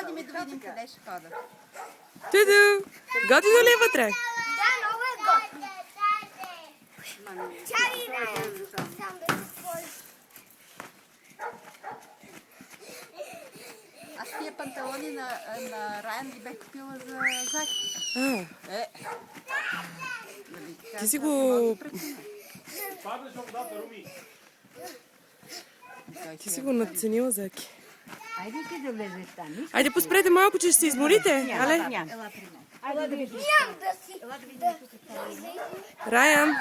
ходим да видим къде ще ходят. Туду! Готино ли е вътре? Да, много е готино. Чакай, да. Сам да се сложи. Аз тия панталони на Райан ги бях купила за Заки. Нали, Ти си го... Падаш във водата, Руми. Ти си го надценила, Заки. Айде ти да влезеш там. Айде поспрете малко, че ще се изморите. Але? Няма. Айде да влезеш. Ням да си. Райан,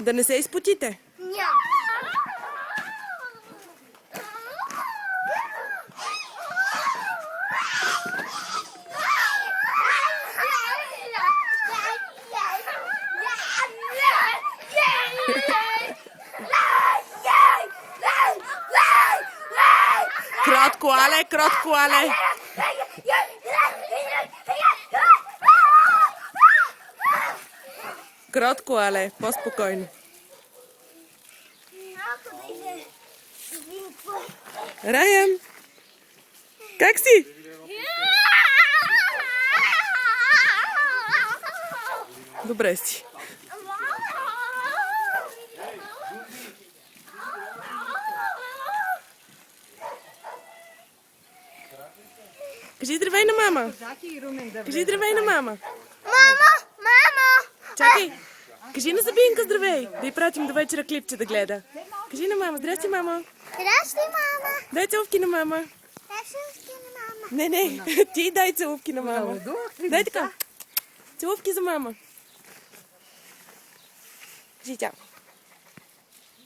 да не се изпотите. Ням. Кротко, але, кротко, але. Кротко, але, по-спокойно. Райан, как си? Добре си. Кажи здравей на мама. Кажи здравей на мама. Мама! Мама! Чакай. Кажи на Забинка здравей. Да й пратим до вечера клипче да гледа. Кажи на мама. Здрасти, мама. Здрасти, мама! Дай целувки на мама. Здрасти, мама! Не. Ти дай целувки на мама. Дай така. Целувки за мама. Кажи чао.